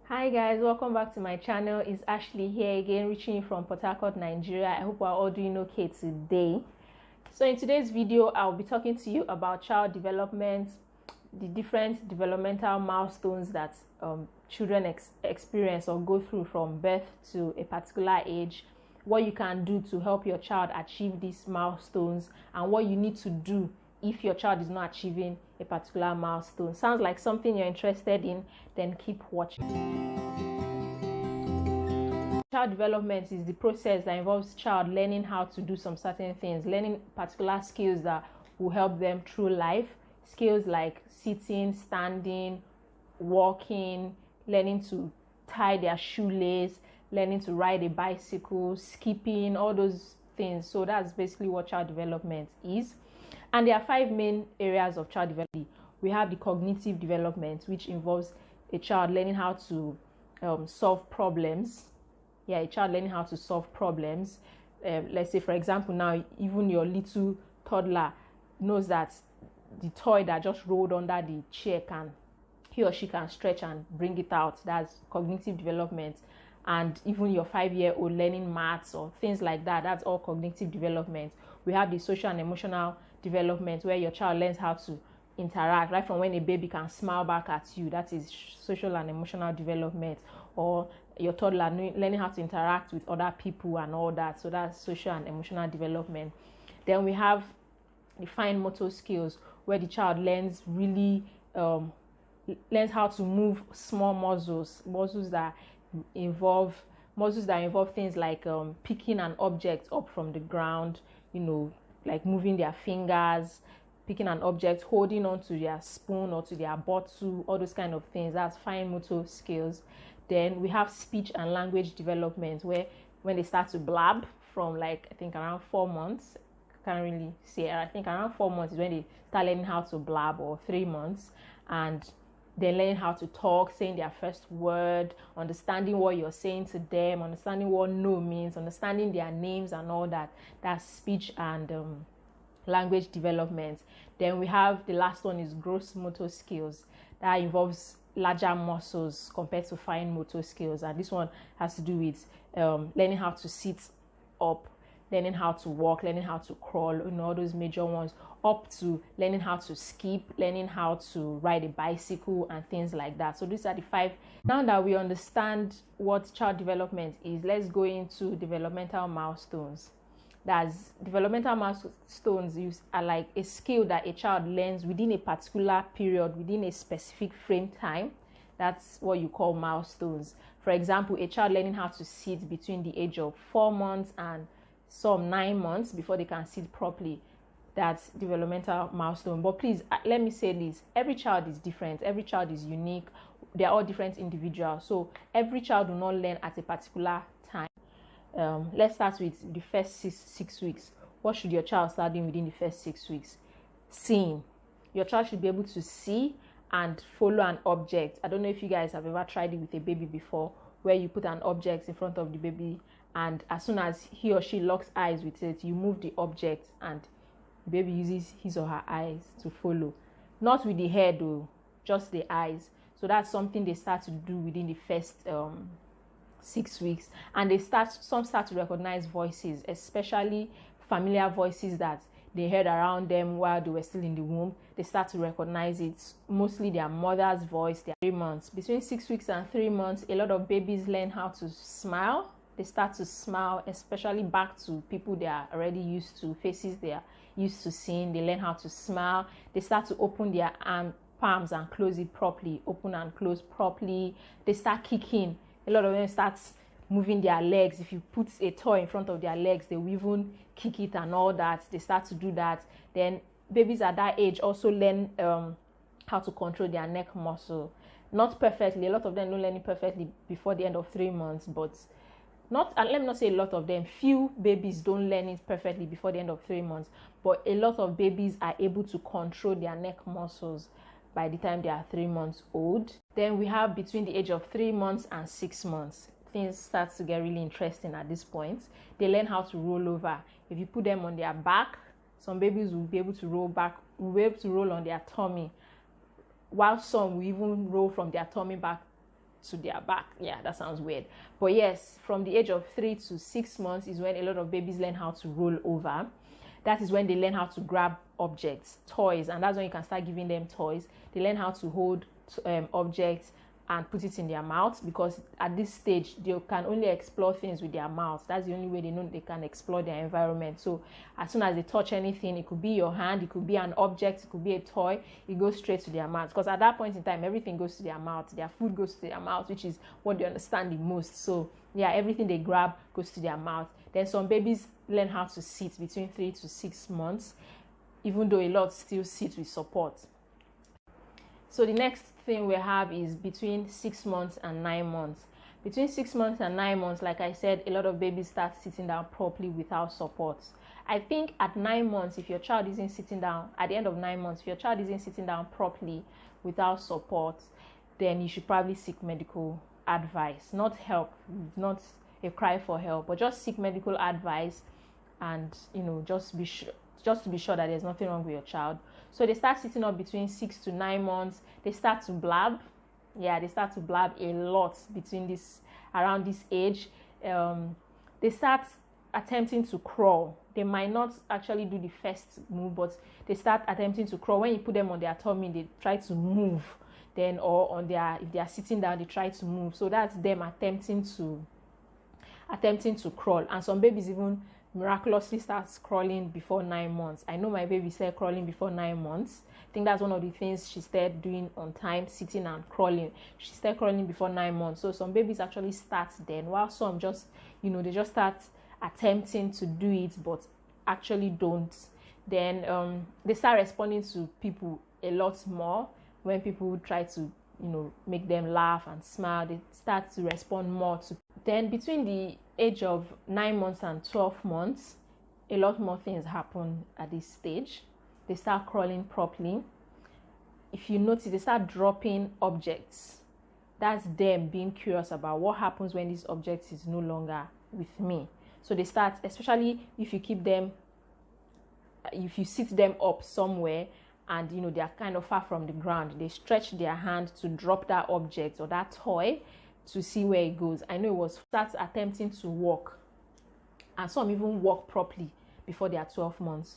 Hi guys, welcome back to my channel. It's Ashley here again, reaching you from Port Harcourt, Nigeria. I hope we're all doing okay today. So in today's video, I'll be talking to you about child development, the different developmental milestones that children experience or go through from birth to a particular age, what you can do to help your child achieve these milestones, and what you need to do if your child is not achieving a particular milestone. Sounds like something you're interested in? Then keep watching. Child development is the process that involves child learning how to do some certain things, learning particular skills that will help them through life. Skills like sitting, standing, walking, learning to tie their shoelace, learning to ride a bicycle, skipping, all those things. So that's basically what child development is. And there are 5 main areas of child development. We have the cognitive development, which involves a child learning how to solve problems. A child learning how to solve problems. Let's say, for example, now even your little toddler knows that the toy that just rolled under the chair he or she can stretch and bring it out. That's cognitive development. And even your 5-year-old learning maths or things like that, that's all cognitive development. We have the social and emotional development, where your child learns how to interact, right from when a baby can smile back at you. That is social and emotional development. Or your toddler learning how to interact with other people and all that. So that's social and emotional development. Then we have the fine motor skills, where the child learns how to move small muscles that involve things like picking an object up from the ground, like moving their fingers, picking an object, holding on to their spoon or to their bottle, all those kind of things. That's fine motor skills. Then we have speech and language development, where when they start to blab from I think around 4 months, can't really say, I think around 4 months is when they start learning how to blab, or 3 months, and they learn how to talk, saying their first word, understanding what you're saying to them, understanding what no means, understanding their names and all that. That's speech and language development. Then we have the last one is gross motor skills. That involves larger muscles compared to fine motor skills, and this one has to do with learning how to sit up, learning how to walk, learning how to crawl, all those major ones, up to learning how to skip, learning how to ride a bicycle and things like that. So these are the 5. Now that we understand what child development is, let's go into developmental milestones. That's developmental milestones are like a skill that a child learns within a particular period, within a specific frame time. That's what you call milestones. For example, a child learning how to sit between the age of 4 months and some 9 months before they can sit properly. That's developmental milestone. But please, let me say this: every child is different, every child is unique, they're all different individuals. So every child will not learn at a particular time. Let's start with the first six weeks. What should your child start doing within the first 6 weeks? Seeing. Your child should be able to see and follow an object. I don't know if you guys have ever tried it with a baby before, where you put an object in front of the baby, and as soon as he or she locks eyes with it, you move the object and the baby uses his or her eyes to follow. Not with the head though, just the eyes. So that's something they start to do within the first 6 weeks. And some start to recognize voices, especially familiar voices that they heard around them while they were still in the womb. They start to recognize it, mostly their mother's voice. Their 3 months. Between 6 weeks and 3 months, a lot of babies learn how to smile. They start to smile, especially back to people they are already used to, faces they are used to seeing. They learn how to smile. They start to open their palms and close it properly, open and close properly. They start kicking. A lot of them start moving their legs. If you put a toy in front of their legs, they will even kick it and all that. They start to do that. Then babies at that age also learn how to control their neck muscle. Not perfectly. A lot of them don't learn it perfectly before the end of 3 months, but let me not say a lot of them. Few babies don't learn it perfectly before the end of 3 months, but a lot of babies are able to control their neck muscles by the time they are 3 months old. Then we have between the age of 3 months and 6 months. Things start to get really interesting at this point. They learn how to roll over. If you put them on their back, some babies will be able to roll on their tummy, while some will even roll from their tummy back to their back. Yeah, that sounds weird. But yes, from the age of 3 to 6 months is when a lot of babies learn how to roll over. That is when they learn how to grab objects, toys, and that's when you can start giving them toys. They learn how to hold objects and put it in their mouth, because at this stage they can only explore things with their mouth. That's the only way they know they can explore their environment. So as soon as they touch anything, it could be your hand, it could be an object, it could be a toy, it goes straight to their mouth, because at that point in time everything goes to their mouth. Their food goes to their mouth, which is what they understand the most. So yeah, everything they grab goes to their mouth. Then some babies learn how to sit between 3 to 6 months, even though a lot still sit with support. So the next thing we have is between 6 months and 9 months. Between 6 months and 9 months, like I said, a lot of babies start sitting down properly without support. I think at 9 months, if your child isn't sitting down, at the end of 9 months, if your child isn't sitting down properly without support, then you should probably seek medical advice. Not help, not a cry for help, but just seek medical advice, and just to be sure that there's nothing wrong with your child. So they start sitting up between 6 to 9 months. They start to blab. Yeah, they start to blab a lot around this age. They start attempting to crawl. They might not actually do the first move, but they start attempting to crawl. When you put them on their tummy, they try to move. Then, or if they are sitting down, they try to move. So that's them attempting to crawl. And some babies even miraculously starts crawling before 9 months. I know my baby started crawling before 9 months. I think that's one of the things she started doing on time, sitting and crawling. She started crawling before 9 months. So some babies actually start then, while some just, they just start attempting to do it, but actually don't. Then they start responding to people a lot more. When people try to, make them laugh and smile, they start to respond more to. Then between the age of 9 months and 12 months, a lot more things happen at this stage. They start crawling properly. If you notice, they start dropping objects. That's them being curious about what happens when this object is no longer with me. So they start, especially if you sit them up somewhere and they are kind of far from the ground, they stretch their hand to drop that object or that toy to see where it goes. I know it was start attempting to walk, and some even walk properly before they are 12 months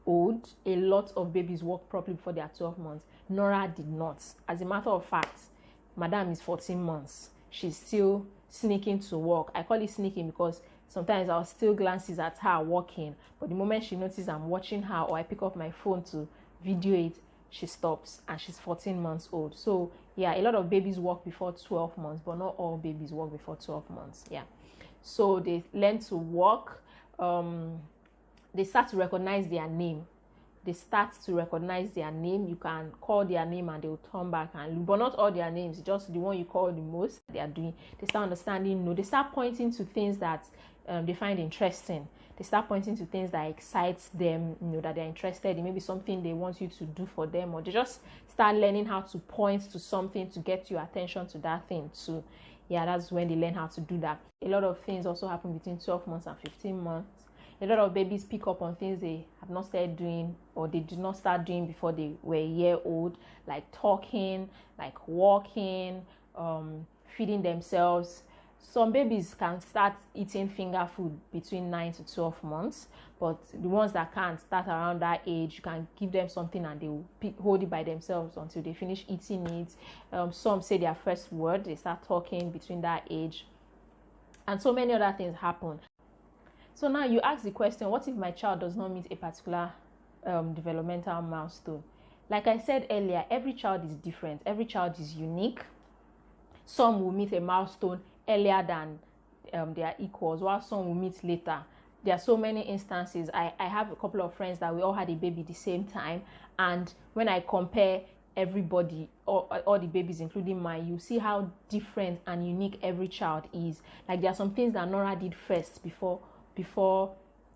old. A lot of babies walk properly before they are 12 months. Nora did not. As a matter of fact, Madam is 14 months. She's still sneaking to walk. I call it sneaking because sometimes I'll still glances at her walking, but the moment she notices I'm watching her, or I pick up my phone to video it, she stops, and she's 14 months old. So yeah, a lot of babies walk before 12 months, but not all babies walk before 12 months. Yeah, so they learn to walk. They start to recognize their name. You can call their name and they will turn back and look, but not all their names, just the one you call the most. They start understanding. They start pointing to things that they find interesting. They start pointing to things that excites them, that they're interested in, maybe something they want you to do for them, or they just start learning how to point to something to get your attention to that thing too. Yeah, that's when they learn how to do that. A lot of things also happen between 12 months and 15 months. A lot of babies pick up on things they have not started doing, or they did not start doing before they were a year old, like talking, like walking, feeding themselves. Some babies can start eating finger food between 9 to 12 months, but the ones that can't start around that age, you can give them something and they will hold it by themselves until they finish eating it. Some say their first word, they start talking between that age, and so many other things happen. So now you ask the question, what if my child does not meet a particular developmental milestone? Like I said earlier, every child is different. Every child is unique. Some will meet a milestone earlier than their equals, while some will meet later. There are so many instances. I have a couple of friends that we all had a baby the same time, and when I compare everybody, all the babies including mine, you see how different and unique every child is. Like there are some things that Nora did first before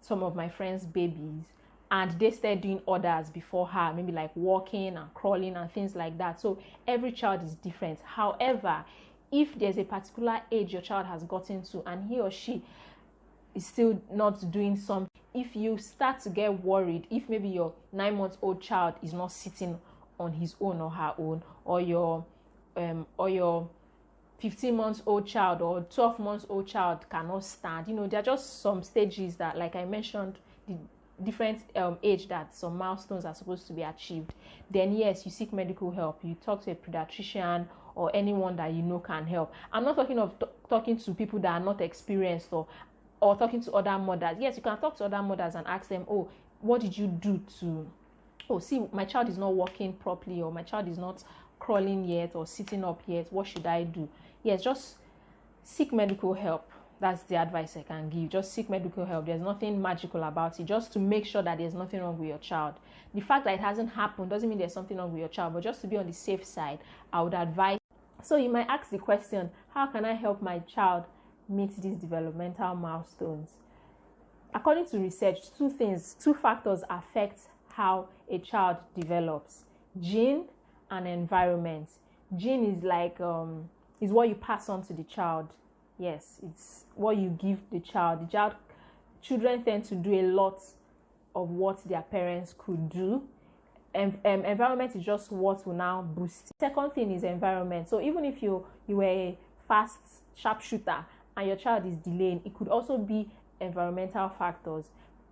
some of my friends' babies, and they started doing others before her, maybe like walking and crawling and things like that. So every child is different. However, if there's a particular age your child has gotten to and he or she is still not doing something, if you start to get worried, if maybe your 9-month-old child is not sitting on his own or her own, or your 15 months old child or 12 months old child cannot stand. You know, there are just some stages that, like I mentioned, the different age that some milestones are supposed to be achieved. Then yes, you seek medical help. You talk to a pediatrician or anyone that you know can help. I'm not talking of talking to people that are not experienced, or talking to other mothers. Yes, you can talk to other mothers and ask them, oh, what did you do to, oh, see, my child is not walking properly, or my child is not crawling yet or sitting up yet. What should I do? Yes, just seek medical help. That's the advice I can give. Just seek medical help. There's nothing magical about it. Just to make sure that there's nothing wrong with your child. The fact that it hasn't happened doesn't mean there's something wrong with your child, but just to be on the safe side, I would advise. So you might ask the question, how can I help my child meet these developmental milestones? According to research, two factors affect how a child develops: gene and environment. Gene is like is what you pass on to the child. Yes, it's what you give the child. Children tend to do a lot of what their parents could do. Environment is just what will now boost. Second thing is environment. So even if you were a fast sharpshooter and your child is delaying, it could also be environmental factors.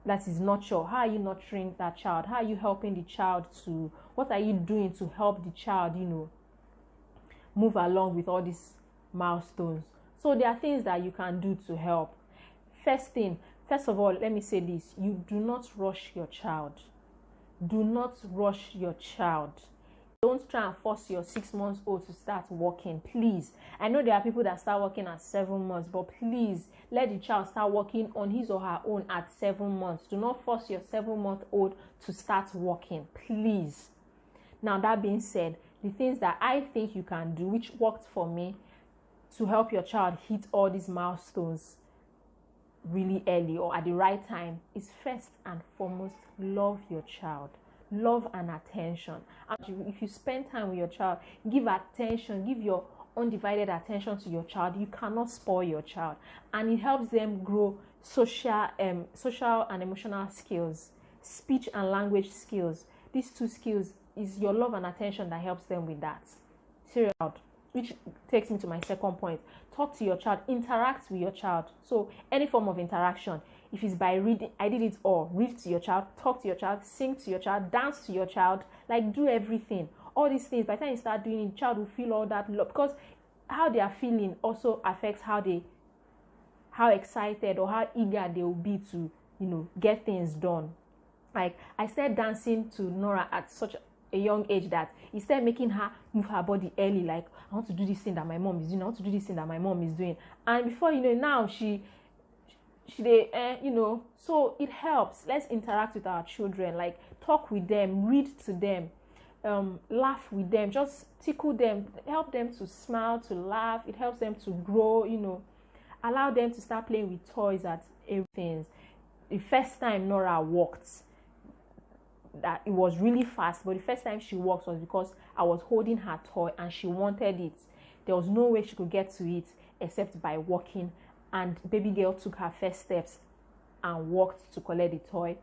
That is nurture. How are you nurturing that child? How are you helping the child to, what are you doing to help the child, you know, move along with all these milestones? So there are things that you can do to help. First of all, let me say this: you do not rush your child. Do not rush your child. Don't try and force your 6 months old to start walking, please. I know there are people that start walking at 7 months, but please let the child start walking on his or her own at 7 months. Do not force your 7-month-old to start walking, please. Now, that being said, the things that I think you can do, which worked for me to help your child hit all these milestones really early or at the right time, is first and foremost, love your child. Love and attention. If you spend time with your child, give attention, give your undivided attention to your child. You cannot spoil your child, and it helps them grow social and emotional skills, speech and language skills. These two skills is your love and attention that helps them with that. Serious, which takes me to my second point. Talk to your child, interact with your child. So any form of interaction, if it's by reading, I did it all. Read to your child, talk to your child, sing to your child, dance to your child, like do everything. All these things, by the time you start doing it, the child will feel all that love, because how they are feeling also affects how excited or how eager they will be to, you know, get things done. Like I started dancing to Nora at such a young age that it started making her move her body early. Like, I want to do this thing that my mom is doing. I want to do this thing that my mom is doing. And before you know, now you know, so it helps. Let's interact with our children, like talk with them, read to them, laugh with them, just tickle them, help them to smile, to laugh. It helps them to grow, you know, allow them to start playing with toys at everything. The first time Nora walked, that it was really fast, but the first time she walked was because I was holding her toy and she wanted it. There was no way she could get to it except by walking, and baby girl took her first steps and walked to collect the toy.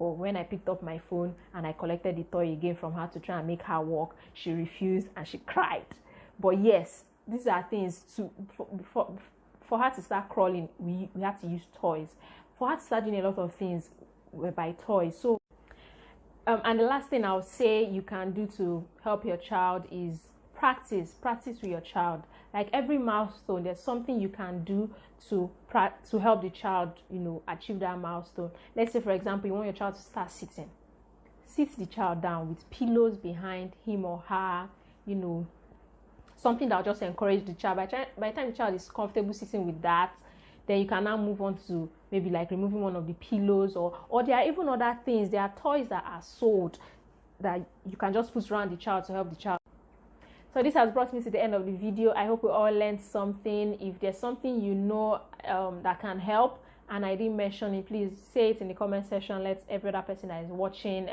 But when I picked up my phone and I collected the toy again from her to try and make her walk, she refused and she cried. But yes, these are things for her to start crawling, we had to use toys. For her to start doing a lot of things by toys. So and the last thing I would say you can do to help your child is practice with your child. Like every milestone, there's something you can do to help the child, you know, achieve that milestone. Let's say, for example, you want your child to start sitting. Sit the child down with pillows behind him or her, you know, something that will just encourage the child. By the time the child is comfortable sitting with that, then you can now move on to maybe like removing one of the pillows, or there are even other things. There are toys that are sold that you can just put around the child to help the child. So this has brought me to the end of the video. I hope we all learned something. If there's something you know that can help and I didn't mention it, please say it in the comment section. Let every other person that is watching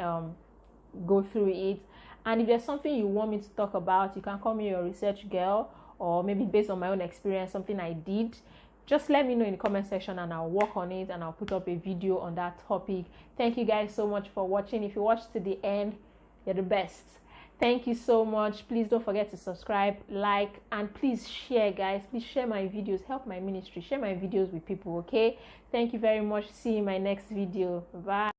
go through it. And if there's something you want me to talk about, you can call me your research girl, or maybe based on my own experience, something I did. Just let me know in the comment section and I'll work on it and I'll put up a video on that topic. Thank you guys so much for watching. If you watched to the end, you're the best. Thank you so much. Please don't forget to subscribe, like, and please share, guys. Please share my videos. Help my ministry. Share my videos with people, okay? Thank you very much. See you in my next video. Bye.